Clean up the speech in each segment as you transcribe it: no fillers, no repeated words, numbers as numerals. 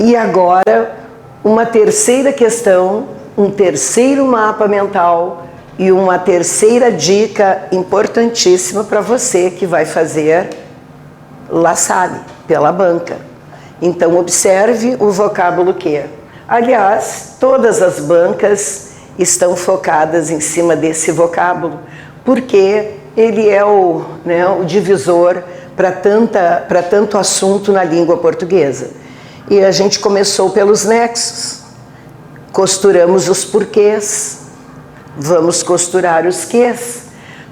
E agora, uma terceira questão, um terceiro mapa mental e uma terceira dica importantíssima para você que vai fazer La Salle, pela banca. Então, observe o vocábulo que. Aliás, todas as bancas estão focadas em cima desse vocábulo, porque ele é o divisor para tanto assunto na língua portuguesa. E a gente começou pelos nexos, costuramos os porquês, vamos costurar os quês,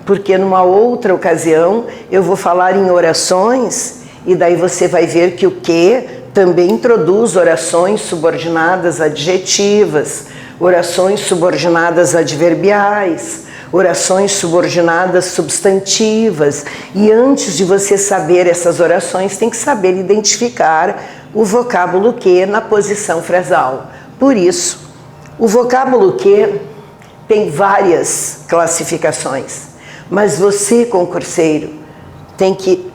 porque numa outra ocasião eu vou falar em orações e daí você vai ver que o que também introduz orações subordinadas adjetivas, orações subordinadas adverbiais, orações subordinadas substantivas. E antes de você saber essas orações, tem que saber identificar o vocábulo que na posição frasal. Por isso, o vocábulo que tem várias classificações, mas você, concurseiro, tem que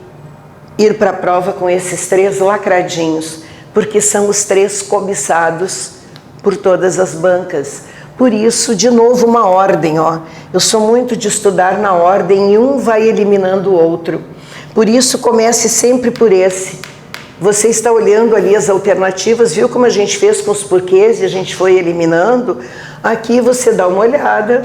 ir para a prova com esses 3 lacradinhos, porque são os 3 cobiçados por todas as bancas. Por isso, de novo, uma ordem, ó. Eu sou muito de estudar na ordem e um vai eliminando o outro. Por isso, comece sempre por esse. Você está olhando ali as alternativas, viu como a gente fez com os porquês e a gente foi eliminando? Aqui você dá uma olhada.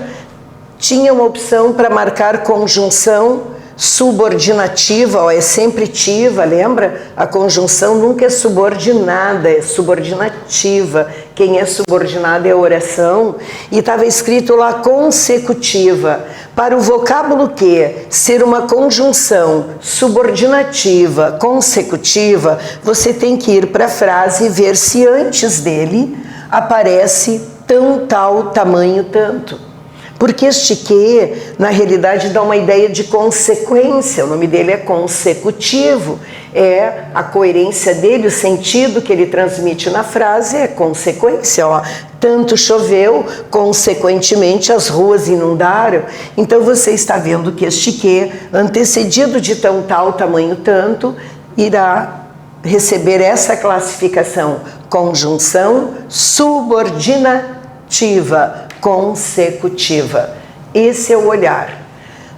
Tinha uma opção para marcar conjunção subordinativa, ó, é sempre ativa, lembra? A conjunção nunca é subordinada, é subordinativa. Quem é subordinado é a oração. E estava escrito lá consecutiva. Para o vocábulo que ser uma conjunção subordinativa, consecutiva, você tem que ir para a frase e ver se antes dele aparece tão, tal, tamanho, tanto. Porque este que, na realidade, dá uma ideia de consequência. O nome dele é consecutivo. É a coerência dele, o sentido que ele transmite na frase é consequência. Ó. Tanto choveu, consequentemente as ruas inundaram. Então você está vendo que este que, antecedido de tão, tal, tamanho, tanto, irá receber essa classificação. Conjunção subordinativa, consecutiva. Esse é o olhar.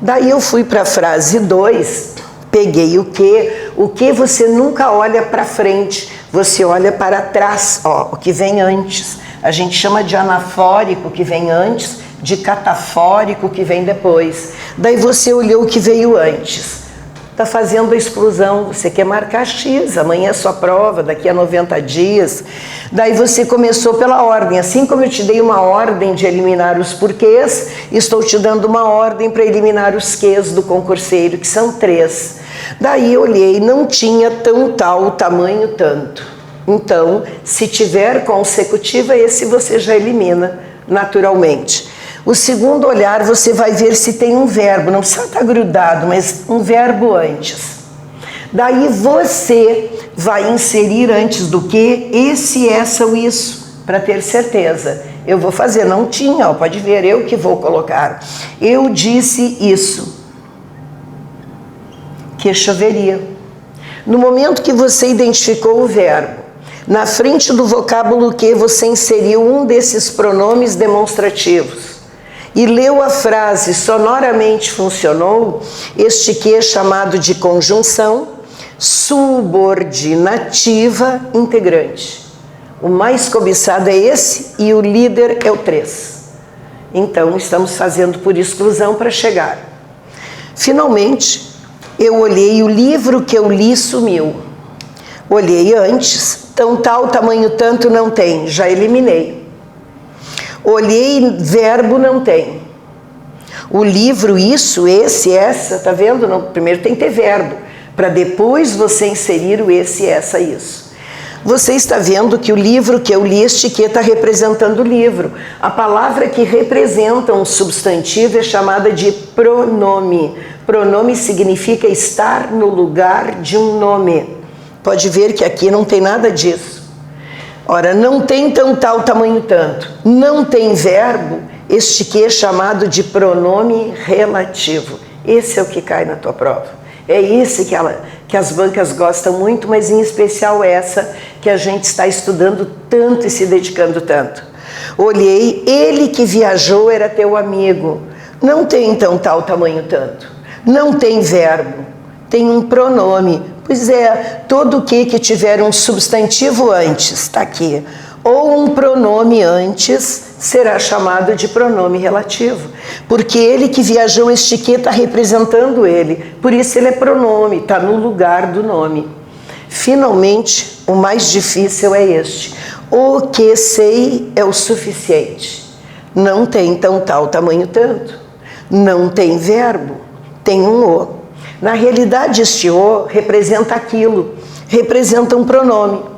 Daí eu fui para a frase 2, peguei o que você nunca olha para frente, você olha para trás, ó, o que vem antes. A gente chama de anafórico, o que vem antes, de catafórico, o que vem depois. Daí você olhou o que veio antes. Está fazendo a exclusão, você quer marcar X, amanhã é sua prova, daqui a 90 dias. Daí você começou pela ordem, assim como eu te dei uma ordem de eliminar os porquês, estou te dando uma ordem para eliminar os quês do concurseiro, que são 3. Daí eu olhei, não tinha tão, tal, tamanho, tanto. Então, se tiver consecutiva, esse você já elimina naturalmente. O segundo olhar, você vai ver se tem um verbo, não precisa estar grudado, mas um verbo antes. Daí você vai inserir antes do que esse, essa ou isso, para ter certeza. Eu vou fazer, não tinha, ó, pode ver, eu que vou colocar. Eu disse isso, que choveria. No momento que você identificou o verbo, na frente do vocábulo que você inseriu um desses pronomes demonstrativos, e leu a frase, sonoramente funcionou, este que é chamado de conjunção subordinativa integrante. O mais cobiçado é esse e o líder é o 3. Então, estamos fazendo por exclusão para chegar. Finalmente, eu olhei o livro que eu li sumiu. Olhei antes, tão, tal, tamanho, tanto não tem, já eliminei. Olhei, verbo não tem. O livro, isso, esse, essa, tá vendo? Não, primeiro tem que ter verbo, para depois você inserir o esse, essa, isso. Você está vendo que o livro que eu li, este que está representando o livro. A palavra que representa um substantivo é chamada de pronome. Pronome significa estar no lugar de um nome. Pode ver que aqui não tem nada disso. Ora, não tem tão, tal, tamanho, tanto. Não tem verbo, este que é chamado de pronome relativo. Esse é o que cai na tua prova. É esse que as bancas gostam muito, mas em especial essa que a gente está estudando tanto e se dedicando tanto. Olhei, ele que viajou era teu amigo. Não tem então tal tamanho tanto. Não tem verbo, tem um pronome. Pois é, todo o que tiver um substantivo antes, está aqui, ou um pronome antes, será chamado de pronome relativo. Porque ele que viajou, este que está representando ele. Por isso ele é pronome, está no lugar do nome. Finalmente, o mais difícil é este. O que sei é o suficiente. Não tem então tal tamanho tanto. Não tem verbo, tem um o. Na realidade, este o representa aquilo, representa um pronome.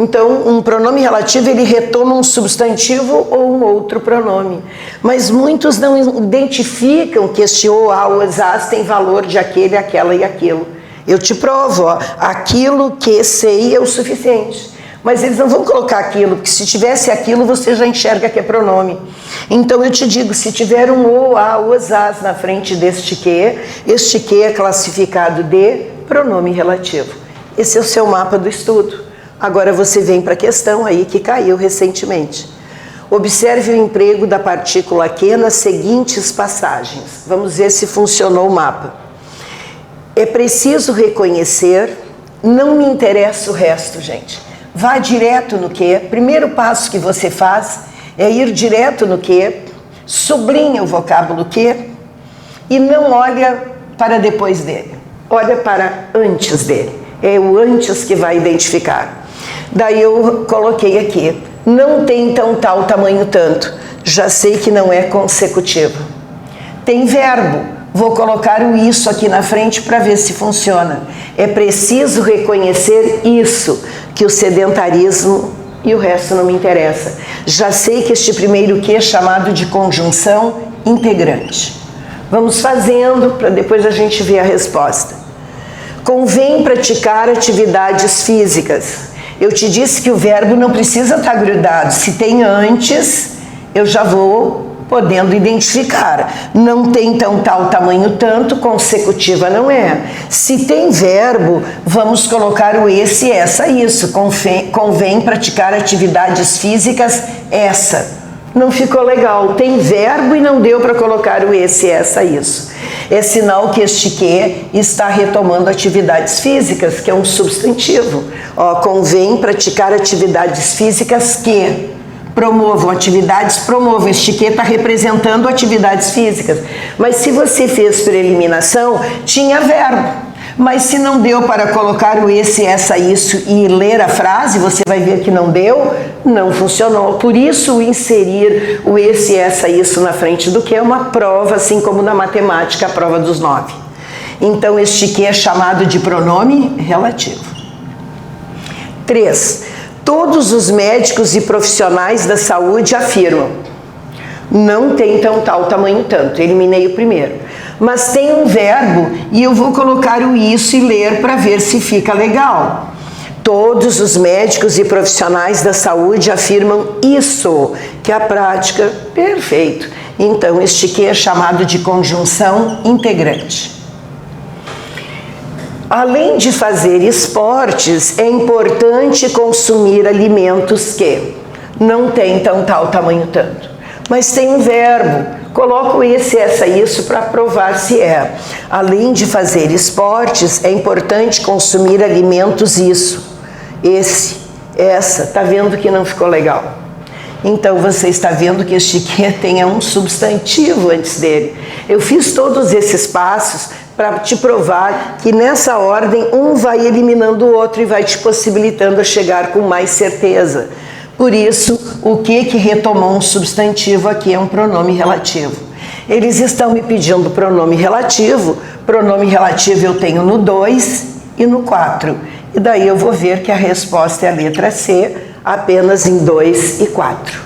Então, um pronome relativo, ele retoma um substantivo ou um outro pronome. Mas muitos não identificam que este o, a, os, as tem valor de aquele, aquela e aquilo. Eu te provo, ó, aquilo que sei é o suficiente. Mas eles não vão colocar aquilo, porque se tivesse aquilo, você já enxerga que é pronome. Então eu te digo, se tiver um o, a, os, as na frente deste que, este que é classificado de pronome relativo. Esse é o seu mapa do estudo. Agora você vem para a questão aí que caiu recentemente. Observe o emprego da partícula que nas seguintes passagens. Vamos ver se funcionou o mapa. É preciso reconhecer, não me interessa o resto, gente. Vá direto no que. Primeiro passo que você faz é ir direto no que, sublinha o vocábulo que e não olha para depois dele. Olha para antes dele. É o antes que vai identificar. Daí eu coloquei aqui, não tem então tal tamanho tanto, já sei que não é consecutivo. Tem verbo, vou colocar o isso aqui na frente para ver se funciona. É preciso reconhecer isso, que o sedentarismo e o resto não me interessa. Já sei que este primeiro que é chamado de conjunção integrante. Vamos fazendo para depois a gente ver a resposta. Convém praticar atividades físicas. Eu te disse que o verbo não precisa estar grudado. Se tem antes, eu já vou podendo identificar. Não tem então tal tamanho tanto, consecutiva não é. Se tem verbo, vamos colocar o esse, essa, isso. Convém praticar atividades físicas, essa. Não ficou legal. Tem verbo e não deu para colocar o esse, essa, isso. É sinal que este que está retomando atividades físicas, que é um substantivo. Ó, convém praticar atividades físicas que promovam atividades, promovam. Este que está representando atividades físicas. Mas se você fez por eliminação, tinha verbo. Mas se não deu para colocar o esse, essa, isso e ler a frase, você vai ver que não deu, não funcionou. Por isso, o inserir o esse, essa, isso na frente do que é uma prova, assim como na matemática, a prova dos 9. Então, este que é chamado de pronome relativo. 3. Todos os médicos e profissionais da saúde afirmam. Não tem então tal tamanho tanto, eliminei o primeiro. Mas tem um verbo e eu vou colocar o isso e ler para ver se fica legal. Todos os médicos e profissionais da saúde afirmam isso, que é a prática. Perfeito. Então, este que é chamado de conjunção integrante. Além de fazer esportes, é importante consumir alimentos que não tem então tal tamanho tanto. Mas tem um verbo. Coloco esse, essa, isso para provar se é. Além de fazer esportes, é importante consumir alimentos, isso. Esse, essa, tá vendo que não ficou legal? Então você está vendo que este que tenha um substantivo antes dele. Eu fiz todos esses passos para te provar que nessa ordem um vai eliminando o outro e vai te possibilitando a chegar com mais certeza. Por isso, o que retomou um substantivo aqui é um pronome relativo. Eles estão me pedindo pronome relativo eu tenho no 2 e no 4. E daí eu vou ver que a resposta é a letra C, apenas em 2 e 4.